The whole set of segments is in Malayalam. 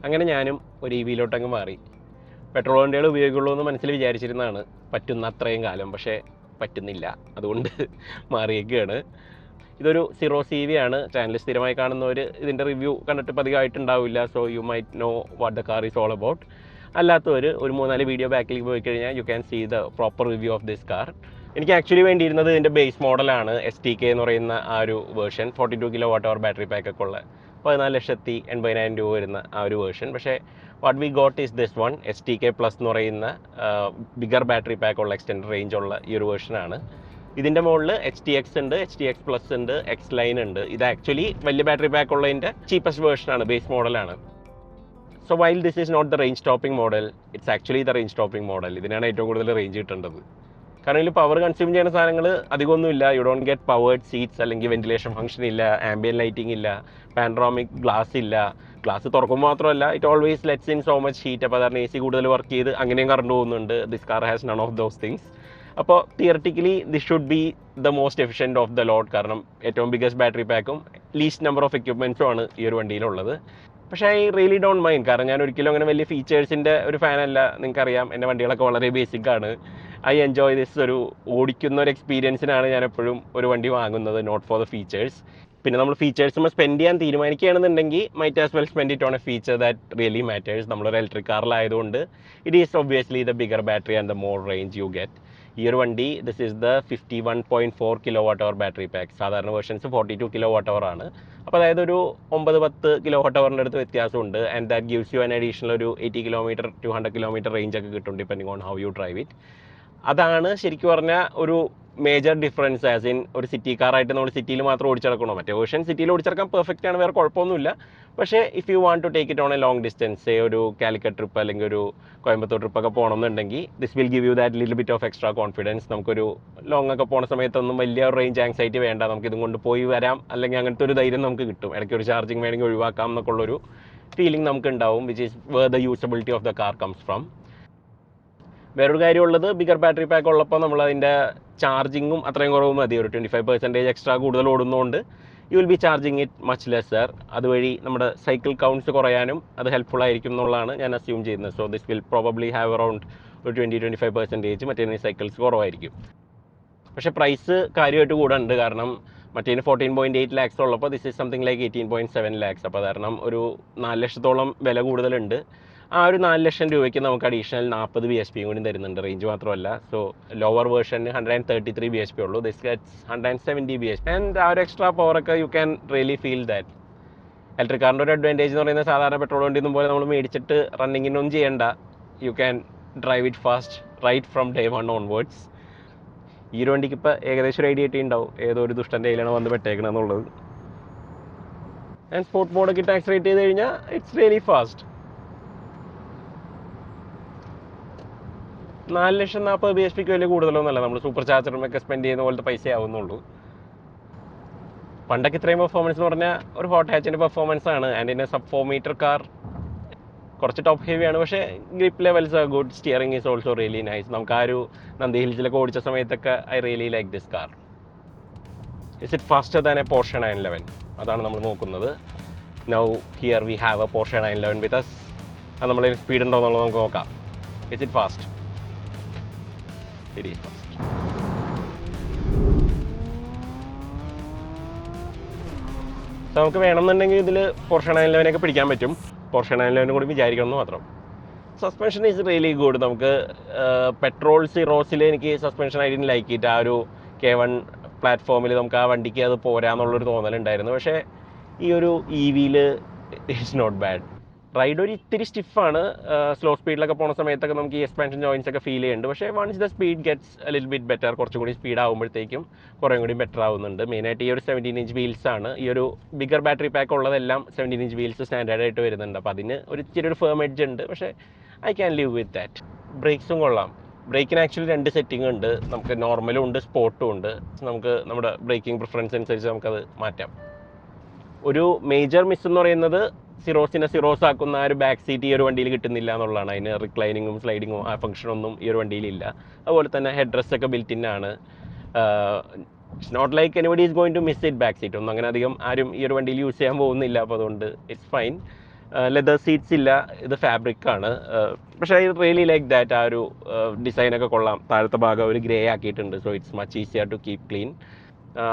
അങ്ങനെ ഞാനും ഒരു ഇ വിയിലോട്ടങ്ങ് മാറി. പെട്രോൾ വണ്ടികൾ ഉപയോഗിക്കുള്ളൂ എന്ന് മനസ്സിൽ വിചാരിച്ചിരുന്നതാണ് പറ്റുന്ന അത്രയും കാലം, പക്ഷേ പറ്റുന്നില്ല. അതുകൊണ്ട് മാറിയേക്കുകയാണ്. ഇതൊരു സീറോ സി വി ആണ്. ചാനൽ സ്ഥിരമായി കാണുന്നവർ ഇതിൻ്റെ റിവ്യൂ കണ്ടിട്ട് പതിവായിട്ടുണ്ടാവില്ല. So you might know what the car is all about. അല്ലാത്തവർ ഒരു 3-4 വീഡിയോ ബാക്കിലേക്ക് പോയി കഴിഞ്ഞാൽ you can see the proper review of this car. എനിക്ക് ആക്ച്വലി വേണ്ടിയിരുന്നത് ഇതിൻ്റെ ബേസ് മോഡലാണ്, STK എന്ന് പറയുന്ന ആ ഒരു വേർഷൻ. 42 kWh ബാറ്ററി പാക്കൊക്കെ ഉള്ള 14,80,000 രൂപ വരുന്ന ആ ഒരു വേർഷൻ. പക്ഷേ what we got is this one, STK plus എന്ന് പറയുന്ന ബിഗർ ബാറ്ററി പാക്ക് ഉള്ള എക്സ്റ്റൻഡ് റേഞ്ച് ഉള്ള ഈ ഒരു വേർഷനാണ്. ഇതിൻ്റെ മുകളിൽ HTX ഉണ്ട്, HTX പ്ലസ് ഉണ്ട്, X ലൈൻ ഉണ്ട്. ഇത് ആക്ച്വലി വലിയ ബാറ്ററി പാക്ക് ഉള്ളതിൻ്റെ ചീപ്പസ്റ്റ് വേർഷനാണ്, ബേസ് മോഡലാണ്. So while this is not the range topping model, it's actually the range topping model. ഇതിനാണ് ഏറ്റവും കൂടുതൽ റേഞ്ച് കിട്ടേണ്ടത്. കാരണം ഇതിൽ പവർ കൺസ്യൂം ചെയ്യുന്ന സാധനങ്ങൾ അധികമൊന്നുമില്ല. You don't get powered seats, അല്ലെങ്കിൽ വെന്റിലേഷൻ ഫംഗ്ഷൻ ഇല്ല, ആംബിയൻ ലൈറ്റിംഗ് ഇല്ല, പാനറോമിക് ഗ്ലാസ് ഇല്ല. ഗ്ലാസ് തുറക്കുമ്പോൾ മാത്രമല്ല, it always lets in so much heat. അപ്പോൾ അതാണ് AC കൂടുതൽ വർക്ക് ചെയ്ത് അങ്ങനെയും കറണ്ട് പോകുന്നുണ്ട്. This car has none of those things. അപ്പോൾ theoretically this should be the most efficient of the lot. കാരണം ഏറ്റവും ബിഗസ്റ്റ് ബാറ്ററി പാക്കും ലീസ്റ്റ് നമ്പർ ഓഫ് എക്യുപ്മെൻറ്റ്സും ആണ് ഈ ഒരു വണ്ടിയിലുള്ളത്. പക്ഷേ ഐ റിയലി ഡോണ്ട് മൈൻഡ്. കാരണം ഞാൻ ഒരിക്കലും അങ്ങനെ വലിയ ഫീച്ചേഴ്സിൻ്റെ ഒരു ഫാനല്ല. നിങ്ങൾക്കറിയാം, എൻ്റെ വണ്ടികളൊക്കെ വളരെ ബേസിക് ആണ്. I enjoy this. ഒരു ഓടിക്കുന്ന ഒരു എക്സ്പീരിയൻസിനാണ് ഞാൻ എപ്പോഴും ഒരു വണ്ടി വാങ്ങുന്നത്, നോട്ട് ഫോർ ദ ഫീച്ചേഴ്സ്. പിന്നെ നമ്മൾ ഫീച്ചേഴ്സ് സ്പെൻഡ് ചെയ്യാൻ തീരുമാനിക്കുകയാണെന്നുണ്ടെങ്കിൽ might as well spend it on a feature that really matters. നമ്മളൊരു ഇലക്ട്രിക് കാറിലായതുകൊണ്ട് it is obviously the bigger battery and the more range you get. ഈ ഒരു വണ്ടി this is the 51.4 kWh battery pack. സാധാരണ വേർഷൻസ് 42 kWh ആണ്. അപ്പോൾ അതായത് ഒരു 9-10 kWhന്റെ അടുത്ത് വ്യത്യാസമുണ്ട്. And that gives you an additional ഒരു 80 km to 100 km റേഞ്ച് ഒക്കെ കിട്ടും, depending on how you drive it. അതാണ് ശരിക്കും പറഞ്ഞാൽ ഒരു മേജർ ഡിഫറൻസ്. ആസ് ഇൻ ഒരു സിറ്റി കാറായിട്ട് നമ്മൾ സിറ്റിയിൽ മാത്രം ഓടിച്ചെടുക്കണോ? മറ്റേ വേർഷൻ സിറ്റിയിൽ ഓടിച്ചെടുക്കാൻ പെർഫെക്റ്റ് ആണ്, വേറെ കുഴപ്പമൊന്നുമില്ല. പക്ഷേ if you want to take it on a long distance, ഒരു കാലിക്കറ്റ് ട്രിപ്പ് അല്ലെങ്കിൽ ഒരു കോയമ്പത്തൂർ ട്രിപ്പൊക്കെ പോകണമെന്നുണ്ടെങ്കിൽ this will give you that little bit of extra confidence. നമുക്കൊരു ലോങ് ഒക്കെ പോണ സമയത്തൊന്നും വലിയ റേഞ്ച് ആങ്സൈറ്റി വേണ്ട, നമുക്ക് ഇതും കൊണ്ട് പോയി വരാം, അല്ലെങ്കിൽ അങ്ങനത്തെ ഒരു ധൈര്യം നമുക്ക് കിട്ടും. ഇടയ്ക്ക് ഒരു ചാർജിങ് വേണമെങ്കിൽ ഒഴിവാക്കാം എന്നൊക്കെ ഉള്ളൊരു ഫീലിംഗ് നമുക്ക് ഉണ്ടാവും, which is where the usability of the car comes from. വേറൊരു കാര്യമുള്ളത്, ബിഗർ ബാറ്ററി പാക്ക് ഉള്ളപ്പോൾ നമ്മൾ അതിൻ്റെ ചാർജിങ്ങും അത്രയും കുറവ് മതി. ഒരു 25% എക്സ്ട്രാ കൂടുതൽ ഓടുന്നതുകൊണ്ട് you will be charging it much lesser. അതുവഴി നമ്മുടെ സൈക്കിൾ കൗണ്ട്സ് കുറയാനും അത് ഹെൽപ്ഫുൾ ആയിരിക്കും എന്നുള്ളതാണ് ഞാൻ അസ്യൂം ചെയ്യുന്നത്. So this will probably have around ഒരു 20-25% മറ്റേ സൈക്കിൾസ് കുറവായിരിക്കും. പക്ഷേ പ്രൈസ് കാര്യമായിട്ട് കൂടെ ഉണ്ട്. കാരണം മറ്റേന് 14.8 lakhs ഉള്ളപ്പോൾ this is something like 18.7 lakhs. അപ്പോൾ കാരണം ഒരു 4 ലക്ഷത്തോളം വില കൂടുതലുണ്ട്. ആ ഒരു 4 ലക്ഷം രൂപയ്ക്ക് നമുക്ക് അഡീഷണൽ 40 bhp കൂടി തരുന്നുണ്ട്, റേഞ്ച് മാത്രമല്ല. സോ ലോവർ വേർഷന് 133 bhp ഉള്ളൂ, ദിസ് ഗെറ്റ്സ് 170 bhp. ആൻഡ് ആ ഒരു എക്സ്ട്രാ പവറൊക്കെ you can really feel that. Electric കാറിൻ്റെ ഒരു അഡ്വാൻറ്റേജ് എന്ന് പറയുന്നത് സാധാരണ പെട്രോൾ വണ്ടിയൊന്നും പോലെ നമ്മൾ മേടിച്ചിട്ട് റണ്ണിങ്ങിനൊന്നും ചെയ്യണ്ട. You can drive it fast right from day 1 onwards. ഈ ഒരു വണ്ടിക്ക് ഇപ്പോൾ ഏകദേശം ഒരു ഐഡിയ കിട്ടിയിട്ടുണ്ടാവും ഏതോ ഒരു ദുഷ്ടൻ്റെ കയ്യിലാണ് വന്ന് പെട്ടേക്കണമെന്നുള്ളത്. ആൻഡ് സ്പോർട്ട് മോഡൊക്കെ ഇട്ട് ആക്സിലേറ്റ് ചെയ്ത് കഴിഞ്ഞാൽ ഇറ്റ്സ് റിയലി ഫാസ്റ്റ്. 4,40,000 bhp വലിയ കൂടുതലൊന്നുമല്ല. നമ്മൾ സൂപ്പർ ചാർജറുമൊക്കെ സ്പെൻഡ് ചെയ്യുന്ന പോലത്തെ പൈസ ആവുന്നുള്ളൂ. പണ്ടൊക്കെ ഇത്രയും പെർഫോമൻസ് എന്ന് പറഞ്ഞാൽ ഒരു ഹോട്ട് ഹാച്ചിൻ്റെ പെർഫോമൻസ് ആണ്. And in a sub 4 meter car കുറച്ച് ടോപ്പ് ഹെവിയാണ്, പക്ഷേ grip levels are good. Steering is also really nice. നമുക്ക് ആ ഒരു നന്ദി ഹിൽസിലൊക്കെ ഓടിച്ച സമയത്തൊക്കെ I really like this car. Is it faster than a Porsche 911? അതാണ് നമ്മൾ നോക്കുന്നത്. Now here we have a Porsche 911 with us. അത് നമ്മൾ സ്പീഡ് ഉണ്ടോ എന്നുള്ളത് നമുക്ക് നോക്കാം. Is it fast? It is fast. നമുക്ക് വേണമെന്നുണ്ടെങ്കിൽ ഇതിൽ Porsche 911 പിടിക്കാൻ പറ്റും. Porsche 911 കൂടി വിചാരിക്കണം എന്ന് മാത്രം. Suspension is really good. നമുക്ക് പെട്രോൾ സീറോസിൽ എനിക്ക് suspension I didn't like it. ആ ഒരു K1 പ്ലാറ്റ്ഫോമിൽ നമുക്ക് ആ വണ്ടിക്ക് അത് പോരാന്നുള്ളൊരു തോന്നലുണ്ടായിരുന്നു. പക്ഷേ ഈ ഒരു EVയിൽ ഇറ്റ്സ് നോട്ട് ബാഡ്. റൈഡ് ഒരു ഇത്തിരി സ്റ്റിഫാണ്. സ്ലോ സ്പീഡിലൊക്കെ പോകുന്ന സമയത്തൊക്കെ നമുക്ക് ഈ എക്സ്പാൻഷൻ ജോയിൻസ് ഒക്കെ ഫീൽ ചെയ്യുന്നുണ്ട്. പക്ഷേ once the speed gets a little bit better, കുറച്ചും കൂടി സ്പീഡ് ആകുമ്പോഴത്തേക്കും കുറേ കൂടി ബെറ്റർ ആവുന്നുണ്ട്. മെയിനായിട്ട് ഈ ഒരു 17-inch വീൽസ് ആണ്. ഈ ഒരു ബിഗർ ബാറ്ററി പാക്ക് ഉള്ളതെല്ലാം 17-inch വീൽസ് സ്റ്റാൻഡേർഡായിട്ട് വരുന്നുണ്ട്. അപ്പോൾ അതിന് ഒരു ഇച്ചിരി ഒരു ഫേം എഡ്ജ് ഉണ്ട്, പക്ഷേ I can live with that. ബ്രേക്സും കൊള്ളാം. ബ്രേക്കിന് ആക്ച്വലി 2 സെറ്റിംഗ് ഉണ്ട്. നമുക്ക് നോർമലും ഉണ്ട്, സ്പോർട്ടും ഉണ്ട്. നമുക്ക് നമ്മുടെ ബ്രേക്കിംഗ് പ്രിഫറൻസ് അനുസരിച്ച് നമുക്കത് മാറ്റാം. ഒരു മേജർ മിസ് എന്ന് പറയുന്നത് സിറോസിനെ സിറോസ് ആക്കുന്ന ആ ഒരു ബാക്ക് സീറ്റ് ഈ ഒരു വണ്ടിയിൽ കിട്ടുന്നില്ല എന്നുള്ളതാണ്. അതിന് റിക്ലൈനിങ്ങും സ്ലൈഡിങ്ങും ആ ഫംഗ്ഷനൊന്നും ഈ ഒരു വണ്ടിയിലില്ല. അതുപോലെ തന്നെ ഹെഡ് റെസ്റ്റ് ഒക്കെ ബിൽറ്റ് ഇൻ ആണ്. It's not like anybody is going to miss it back seat ഒന്നും അങ്ങനെ അധികം ആരും ഈ ഒരു വണ്ടിയിൽ യൂസ് ചെയ്യാൻ പോകുന്നില്ല. അപ്പോൾ അതുകൊണ്ട് ഇറ്റ്സ് ഫൈൻ. ലെതർ സീറ്റ്സ് ഇല്ല, ഇത് ഫാബ്രിക് ആണ്. പക്ഷേ ഐ റിയലി ലൈക്ക് ദാറ്റ്. ആ ഒരു ഡിസൈനൊക്കെ കൊള്ളാം. താഴത്തെ ഭാഗം ഒരു ഗ്രേ ആക്കിയിട്ടുണ്ട്, so it's much easier to keep clean.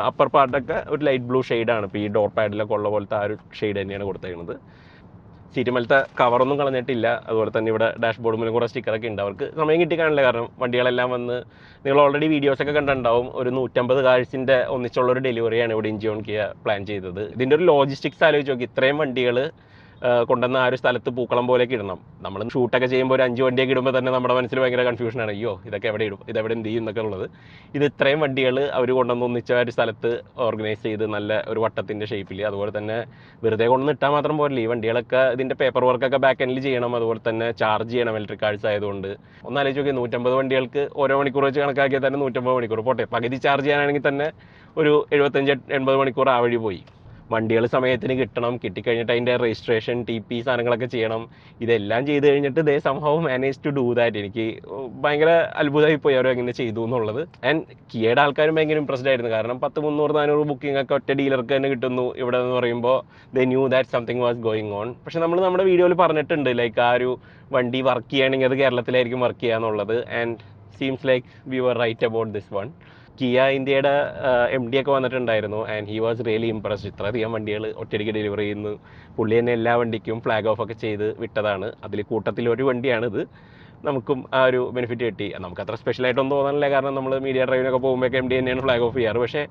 Upper പാർട്ടൊക്കെ ഒരു ലൈറ്റ് ബ്ലൂ ഷെയ്ഡാണ്. ഇപ്പോൾ ഈ ഡോർ പാഡിലൊക്കെ ഉള്ള പോലത്തെ ആ ഒരു ഷെയ്ഡ് തന്നെയാണ് കൊടുത്തേക്കുന്നത്. സീറ്റ് മേലത്തെ കവറൊന്നും കളഞ്ഞിട്ടില്ല. അതുപോലെ തന്നെ ഇവിടെ ഡാഷ്ബോർഡ് മേലും കൂടെ സ്റ്റിക്കറൊക്കെ ഉണ്ട്. അവർക്ക് സമയം കിട്ടിക്കാണില്ല, കാരണം വണ്ടികളെല്ലാം വന്ന് നിങ്ങൾ ഓൾറെഡി വീഡിയോസൊക്കെ കണ്ടിട്ടുണ്ടാവും. ഒരു 150 കാഴ്സിൻ്റെ ഒന്നിച്ചുള്ളൊരു ഡെലിവറിയാണ് ഇവിടെ ഇഞ്ചിയോൺ കിയ പ്ലാൻ ചെയ്തത്. ഇതിൻ്റെ ഒരു ലോജിസ്റ്റിക്സ് ആലോചിച്ച് നോക്കി. ഇത്രയും വണ്ടികൾ കൊണ്ടുവന്ന ആ ഒരു സ്ഥലത്ത് പൂക്കളം പോലെയൊക്കെ ഇടണം. നമ്മൾ ഷൂട്ടൊക്കെ ചെയ്യുമ്പോൾ ഒരു 5 വണ്ടിയൊക്കെ ഇടുമ്പോൾ തന്നെ നമ്മുടെ മനസ്സിൽ ഭയങ്കര കൺഫ്യൂഷനാണ്. അയ്യോ ഇതൊക്കെ എവിടെ ഇടും, ഇതെവിടെ എന്ത് ചെയ്യും എന്നൊക്കെ ഉള്ളത്. ഇത് ഇത്രയും വണ്ടികൾ അവർ കൊണ്ടുവന്ന് ഒന്നിച്ച ഒരു സ്ഥലത്ത് ഓർഗനൈസ് ചെയ്ത് നല്ല ഒരു വട്ടത്തിൻ്റെ ഷേപ്പിൽ. അതുപോലെ തന്നെ വെറുതെ കൊണ്ടുവന്ന് ഇട്ടാൽ മാത്രം പോരല്ലേ, ഈ വണ്ടികളൊക്കെ ഇതിൻ്റെ പേപ്പർ വർക്കൊക്കെ ബാക്ക് എൻഡിൽ ചെയ്യണം. അതുപോലെ തന്നെ ചാർജ് ചെയ്യണം ഇലക്ട്രിക് കാഴ്ച ആയതുകൊണ്ട്. ഒന്നാലോചിച്ച് നോക്കി, 150 വണ്ടികൾക്ക് ഓരോ മണിക്കൂർ വെച്ച് കണക്കാക്കിയാൽ തന്നെ 150 മണിക്കൂർ പോട്ടെ. പകുതി ചാർജ് ചെയ്യാനാണെങ്കിൽ തന്നെ ഒരു 75-80 മണിക്കൂർ ആ വഴി പോയി. വണ്ടികൾ സമയത്തിന് കിട്ടണം, കിട്ടിക്കഴിഞ്ഞിട്ട് അതിൻ്റെ രജിസ്ട്രേഷൻ TP സാധനങ്ങളൊക്കെ ചെയ്യണം. ഇതെല്ലാം ചെയ്ത് കഴിഞ്ഞിട്ട് ദേ സംഭവം മാനേജ് ടു ഡൂ ദാറ്റ്. എനിക്ക് ഭയങ്കര അത്ഭുതമായി പോയി അവർ എങ്ങനെ ചെയ്തു എന്നുള്ളത്. ആൻഡ് കിയയുടെ ആൾക്കാരും ഭയങ്കര ഇംപ്രസ്ഡ് ആയിരുന്നു. കാരണം 10-300-400 ബുക്കിംഗ് ഒക്കെ ഒറ്റ ഡീലർക്ക് തന്നെ കിട്ടുന്നു ഇവിടെ എന്ന് പറയുമ്പോൾ ദേ knew that something was going on. പക്ഷെ നമ്മൾ നമ്മുടെ വീഡിയോയിൽ പറഞ്ഞിട്ടുണ്ട് ലൈക്ക് ആ ഒരു വണ്ടി വർക്ക് ചെയ്യുകയാണെങ്കിൽ അത് കേരളത്തിലായിരിക്കും വർക്ക് ചെയ്യുക എന്നുള്ളത്. And seems like we were right about this one. Kia ഇന്ത്യയുടെ MD ഒക്കെ വന്നിട്ടുണ്ടായിരുന്നു. And he was really impressed. ഇത്രയധികം വണ്ടികൾ ഒറ്റയടിക്ക് ഡെലിവറി ചെയ്യുന്നു. പുള്ളി തന്നെ എല്ലാ വണ്ടിക്കും ഫ്ലാഗ് ഓഫ് ഒക്കെ ചെയ്ത് വിട്ടതാണ്. അതിൽ കൂട്ടത്തിൽ ഒരു വണ്ടിയാണിത്. നമുക്കും ആ ഒരു ബെനിഫിറ്റ് കിട്ടി. നമുക്ക് അത്ര സ്പെഷ്യലായിട്ടൊന്നും തോന്നാനില്ല, കാരണം നമ്മൾ മീഡിയ ഡ്രൈവിനൊക്കെ പോകുമ്പോഴൊക്കെ MD തന്നെയാണ് ഫ്ലാഗ് ഓഫ് ചെയ്യാറ്. പക്ഷേ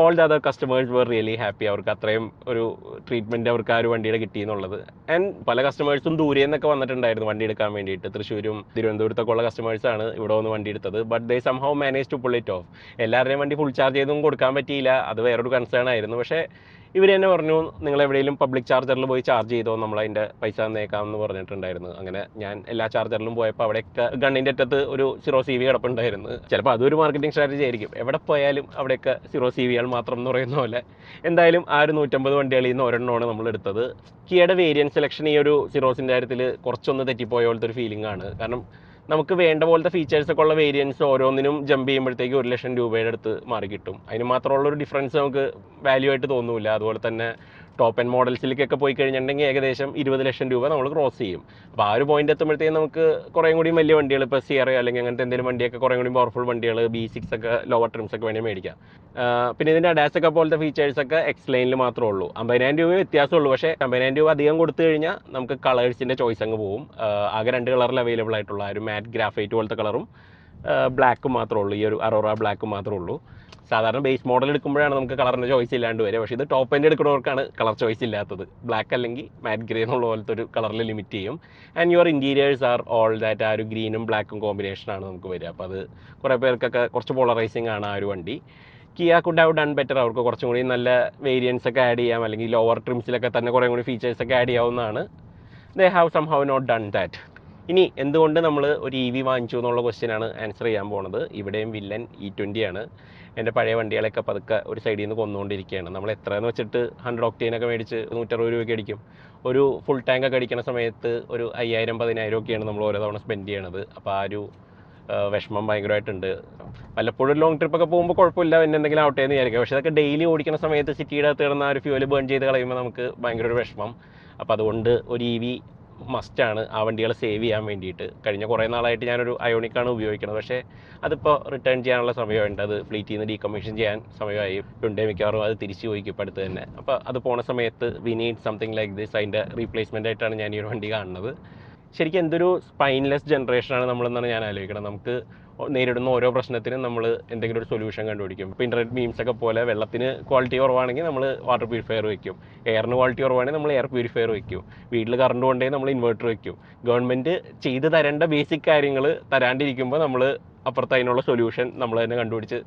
all the other customers were really happy. അവർക്ക് അത്രയും ഒരു ട്രീറ്റ്മെൻറ്റ് അവർക്ക് ആ ഒരു വണ്ടിയുടെ കിട്ടി എന്നുള്ളത്. ആൻഡ് പല കസ്റ്റമേഴ്സും ദൂരെ നിന്നൊക്കെ വന്നിട്ടുണ്ടായിരുന്നു വണ്ടി എടുക്കാൻ വേണ്ടിയിട്ട്. തൃശ്ശൂരും തിരുവനന്തപുരത്തൊക്കെ ഉള്ള കസ്റ്റമേഴ്സാണ് ഇവിടെ വന്ന് വണ്ടി എടുത്തത്. But they somehow manage to pull it off. എല്ലാവരുടെയും വണ്ടി ഫുൾ ചാർജ് ചെയ്തൊന്നും കൊടുക്കാൻ പറ്റിയില്ല, അത് വേറൊരു കൺസേൺ ആയിരുന്നു. പക്ഷേ ഇവർ തന്നെ പറഞ്ഞു, നിങ്ങൾ എവിടെയെങ്കിലും പബ്ലിക് ചാർജറിൽ പോയി ചാർജ് ചെയ്തോ, നമ്മളതിൻ്റെ പൈസ തന്നേക്കാം എന്ന് പറഞ്ഞിട്ടുണ്ടായിരുന്നു. അങ്ങനെ ഞാൻ എല്ലാ ചാർജറിലും പോയപ്പോൾ അവിടെയൊക്കെ ഗണ്ണിൻ്റെ അറ്റത്ത് ഒരു 0 CV കിടപ്പുണ്ടായിരുന്നു. ചിലപ്പോൾ അതൊരു മാർക്കറ്റിംഗ് സ്ട്രാറ്റജി ആയിരിക്കും. എവിടെ പോയാലും അവിടെയൊക്കെ 0 CVകൾ മാത്രം എന്ന് പറയുന്ന പോലെ. എന്തായാലും ആ ഒരു 150 വണ്ടികളിൽ നിന്ന് ഒരെണ്ണമാണ് നമ്മൾ എടുത്തത്. കിയയുടെ വേരിയൻറ്റ് സെലക്ഷൻ ഈ ഒരു സിറോസിൻ്റെ കാര്യത്തിൽ കുറച്ചൊന്ന് തെറ്റിപ്പോയ പോലത്തെ ഒരു ഫീലിംഗ് ആണ്. കാരണം നമുക്ക് വേണ്ട പോലത്തെ ഫീച്ചേഴ്സൊക്കെ ഉള്ള വേരിയൻസ് ഓരോന്നിനും ജമ്പ് ചെയ്യുമ്പോഴത്തേക്ക് 1 ലക്ഷം രൂപയുടെ അടുത്ത് മാറി കിട്ടും. അതിന് മാത്രമുള്ളൊരു ഡിഫറൻസ് നമുക്ക് വാല്യൂ ആയിട്ട് തോന്നില്ല. അതുപോലെ തന്നെ ടോപ്പ് എൻഡ് മോഡൽസിലേക്കൊക്കെ പോയി കഴിഞ്ഞിട്ടുണ്ടെങ്കിൽ ഏകദേശം 20 ലക്ഷം രൂപ നമ്മൾ ക്രോസ് ചെയ്യും. അപ്പോൾ ആ ഒരു പോയിന്റ് എത്തുമ്പോഴത്തേക്കും നമുക്ക് കുറേ കൂടി വലിയ വണ്ടികൾ, ഇപ്പോൾ സിയറ അല്ലെങ്കിൽ അങ്ങനത്തെ എന്തെങ്കിലും വണ്ടിയൊക്കെ കുറേ കൂടി പവർഫുൾ വണ്ടികൾ, B6 ഒക്കെ ലോവർ ട്രിംസ് ഒക്കെ വേണമെങ്കിൽ മേടിക്കാം. പിന്നെ ഇതിൻ്റെ അഡാസൊക്കെ പോലത്തെ ഫീച്ചേഴ്സൊക്കെ എക്സ്ലൈനിൽ മാത്രമേ ഉള്ളൂ. 50,000 രൂപ വ്യത്യാസമുള്ളൂ. പക്ഷേ 50,000 രൂപ അധികം കൊടുത്തു കഴിഞ്ഞാൽ നമുക്ക് കളേഴ്സിൻ്റെ ചോയ്സ് അങ്ങ് പോകും. ആകെ 2 കളറിൽ അവൈലബിൾ ആയിട്ടുള്ള ആ ഒരു മാറ്റ് ഗ്രാഫൈറ്റ് പോലത്തെ കളറും ബ്ലാക്കും മാത്രമേ ഉള്ളൂ. ഈ ഒരു അറോറ ബ്ലാക്കും മാത്രമേ ഉള്ളൂ. സാധാരണ ബേസ് മോഡൽ എടുക്കുമ്പോഴാണ് നമുക്ക് കളറിൻ്റെ ചോയ്സ് ഇല്ലാണ്ട് വരിക. പക്ഷേ ഇത് ടോപ്പ് എൻഡ് എടുക്കുന്നവർക്കാണ് കളർ ചോയ്സ് ഇല്ലാത്തത്. ബ്ലാക്ക് അല്ലെങ്കിൽ മാറ്റ് ഗ്രേ എന്നുള്ള പോലത്തെ ഒരു കളറിൽ ലിമിറ്റ് ചെയ്യും. And your interiors are all that. ആ ഒരു ഗ്രീനും ബ്ലാക്കും കോമ്പിനേഷനാണ് നമുക്ക് വരിക. അപ്പോൾ അത് കുറേ പേർക്കൊക്കെ കുറച്ച് പോളറൈസിങ് ആണ് ആ ഒരു വണ്ടി. Kia could have done better. അവർക്ക് കുറച്ചും കൂടി നല്ല വേരിയൻസ് ഒക്കെ ആഡ് ചെയ്യാം, അല്ലെങ്കിൽ ലോവർ ട്രിംസിലൊക്കെ തന്നെ കുറേ കൂടി ഫീച്ചേഴ്സ് ഒക്കെ ആഡ് ചെയ്യാവുന്നതാണ്. They have somehow not done that. ഇനി എന്തുകൊണ്ട് നമ്മൾ ഒരു EV വാങ്ങിച്ചു എന്നുള്ള ക്വസ്റ്റ്യനാണ് ആൻസർ ചെയ്യാൻ പോകുന്നത്. ഇവിടെയും വില്ലൻ E20 ആണ്. എൻ്റെ പഴയ വണ്ടികളൊക്കെ പതുക്കെ ഒരു സൈഡിൽ നിന്ന് കൊന്നുകൊണ്ടിരിക്കുകയാണ്. നമ്മൾ എത്രയെന്ന് വെച്ചിട്ട് 100 ഒക്ടേനൊക്കെ മേടിച്ച് 160 രൂപയ്ക്ക് അടിക്കും. ഒരു ഫുൾ ടാങ്ക് ഒക്കെ അടിക്കുന്ന സമയത്ത് ഒരു 5,000-10,000 ഒക്കെയാണ് നമ്മൾ ഓരോ തവണ സ്പെൻഡ് ചെയ്യണത്. അപ്പോൾ ആ ഒരു വിഷമം ഭയങ്കരമായിട്ടുണ്ട്. വല്ലപ്പോഴും ലോങ് ട്രിപ്പൊക്കെ പോകുമ്പോൾ കുഴപ്പമില്ല, പിന്നെ എന്തെങ്കിലും ആവട്ടെ എന്ന് വിചാരിക്കുക. പക്ഷേ അതൊക്കെ ഡെയിലി ഓടിക്കുന്ന സമയത്ത് സിറ്റിയുടെ അകത്ത് കിടന്ന ആ ഒരു ഫ്യൂവൽ ബേൺ ചെയ്ത് കളയുമ്പോൾ നമുക്ക് ഭയങ്കര ഒരു വിഷമം. അപ്പോൾ അതുകൊണ്ട് ഒരു EV മസ്റ്റാണ് ആ വണ്ടികളെ സേവ് ചെയ്യാൻ വേണ്ടിയിട്ട്. കഴിഞ്ഞ കുറേ നാളായിട്ട് ഞാനൊരു അയോണിക്കാണ് ഉപയോഗിക്കുന്നത്. പക്ഷേ അതിപ്പോൾ റിട്ടേൺ ചെയ്യാനുള്ള സമയമുണ്ട്. അത് ഫ്ലീറ്റിൽ നിന്ന് ഡീകമ്മീഷൻ ചെയ്യാൻ സമയമായി. ഹ്യുണ്ടായ് മിക്കവാറും അത് തിരിച്ച് ചോദിക്കും ഇപ്പോൾ അടുത്ത് തന്നെ. അപ്പോൾ അത് പോണ സമയത്ത് we need something like this. അതിൻ്റെ റീപ്ലേസ്മെൻ്റ് ആയിട്ടാണ് ഞാൻ ഈ ഒരു വണ്ടി കാണുന്നത്. ശരിക്കും എന്തൊരു സ്പൈൻലെസ് ജനറേഷനാണ് നമ്മളെന്നാണ് ഞാൻ ആലോചിക്കണം. നമുക്ക് നേരിടുന്ന ഓരോ പ്രശ്നത്തിനും നമ്മൾ എന്തെങ്കിലും ഒരു സൊല്യൂഷൻ കണ്ടുപിടിക്കും. ഇപ്പോൾ ഇൻ്റർനെറ്റ് മീംസൊക്കെ പോലെ വെള്ളത്തിന് ക്വാളിറ്റി കുറവാണെങ്കിൽ നമ്മൾ വാട്ടർ പ്യൂരിഫയർ വയ്ക്കും, എയറിന് ക്വാളിറ്റി കുറവാണെങ്കിൽ നമ്മൾ എയർ പ്യൂരിഫയർ വയ്ക്കും, വീട്ടിൽ കറണ്ട് കൊണ്ടുപോയി നമ്മൾ ഇൻവെർട്ടർ വയ്ക്കും. ഗവൺമെൻറ് ചെയ്ത് തരേണ്ട ബേസിക് കാര്യങ്ങൾ തരാണ്ടിരിക്കുമ്പോൾ നമ്മൾ അപ്പുറത്ത് അതിനുള്ള സൊല്യൂഷൻ നമ്മൾ തന്നെ കണ്ടുപിടിച്ച്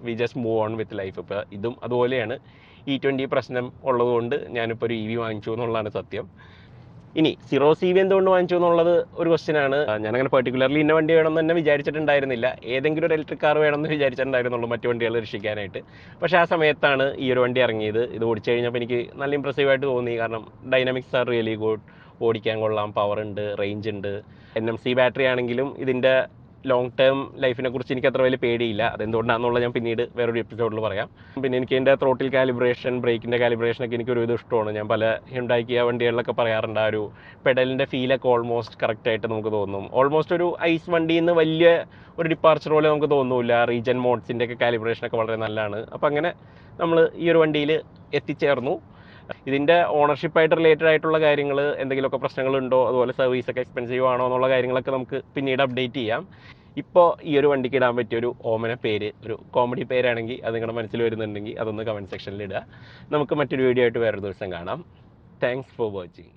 we just move on with life. ഇപ്പോൾ ഇതും അതുപോലെയാണ്. E20 പ്രശ്നം ഉള്ളതുകൊണ്ട് ഞാനിപ്പോൾ ഒരു EV വാങ്ങിച്ചു എന്നുള്ളതാണ് സത്യം. ഇനി 0 CV എന്തുകൊണ്ട് വാങ്ങിച്ചു എന്നുള്ളത് ഒരു ക്വസ്റ്റ്യനാണ്. ഞാനങ്ങനെ പെർട്ടിക്കുലർലി ഇന്ന വണ്ടി വേണമെന്ന് തന്നെ വിചാരിച്ചിട്ടുണ്ടായിരുന്നില്ല. ഏതെങ്കിലും ഒരു ഇലക്ട്രിക് കാർ വേണമെന്ന് വിചാരിച്ചിട്ടുണ്ടായിരുന്നുള്ളൂ മറ്റു വണ്ടികൾ രക്ഷിക്കാനായിട്ട്. പക്ഷേ ആ സമയത്താണ് ഈ ഒരു വണ്ടി ഇറങ്ങിയത്. ഇത് ഓടിച്ചു കഴിഞ്ഞപ്പോൾ എനിക്ക് നല്ല ഇമ്പ്രസീവായിട്ട് തോന്നി. കാരണം ഡൈനാമിക്സ് ആർ റിയലി ഗുഡ്, ഓടിക്കാൻ കൊള്ളാം, പവർ ഉണ്ട്, റേഞ്ച് ഉണ്ട്. NMC ബാറ്ററി ആണെങ്കിലും ഇതിൻ്റെ ലോങ് ടേം ലൈഫിനെ കുറിച്ച് എനിക്ക് അത്ര വലിയ പേടിയില്ല. അതെന്തുകൊണ്ടാണെന്നുള്ളത് ഞാൻ പിന്നീട് വേറൊരു എപ്പിസോഡിൽ പറയാം. പിന്നെ എനിക്ക് എൻ്റെ ത്രോട്ടിൽ കാലിബ്രേഷൻ, ബ്രേക്കിൻ്റെ കാലിബ്രേഷനൊക്കെ എനിക്ക് ഒരുവിധം ഇഷ്ടമാണ്. ഞാൻ പല ഹ്യുണ്ടായി കിയ വണ്ടികളിലൊക്കെ പറയാറുണ്ട്, ആ ഒരു പെഡലിൻ്റെ ഫീലൊക്കെ ഓൾമോസ്റ്റ് കറക്റ്റായിട്ട് നമുക്ക് തോന്നും. ഓൾമോസ്റ്റ് ഒരു ഐസ് വണ്ടിയിൽ നിന്ന് വലിയ ഒരു ഡിപ്പാർച്ചർ പോലെ നമുക്ക് തോന്നില്ല. റീജൻ മോഡ്സിൻ്റെ ഒക്കെ കാലിബ്രേഷനൊക്കെ വളരെ നല്ലതാണ്. അപ്പോൾ അങ്ങനെ നമ്മൾ ഈ ഒരു വണ്ടിയിൽ എത്തിച്ചേർന്നു. ഇതിൻ്റെ ഓണർഷിപ്പായിട്ട് റിലേറ്റഡ് ആയിട്ടുള്ള കാര്യങ്ങൾ, എന്തെങ്കിലുമൊക്കെ പ്രശ്നങ്ങളുണ്ടോ, അതുപോലെ സർവീസൊക്കെ എക്സ്പെൻസീവ് ആണോ എന്നുള്ള കാര്യങ്ങളൊക്കെ നമുക്ക് പിന്നീട് അപ്ഡേറ്റ് ചെയ്യാം. ഇപ്പോൾ ഈ ഒരു വണ്ടിക്ക് ഇടാൻ പറ്റിയൊരു ഓമന പേര്, ഒരു കോമഡി പേരാണെങ്കിൽ അത് നിങ്ങളുടെ മനസ്സിൽ വരുന്നുണ്ടെങ്കിൽ അതൊന്ന് കമൻറ്റ് സെക്ഷനിൽ ഇടുക. നമുക്ക് മറ്റൊരു വീഡിയോ ആയിട്ട് വേറൊരു ദിവസം കാണാം. Thanks for watching.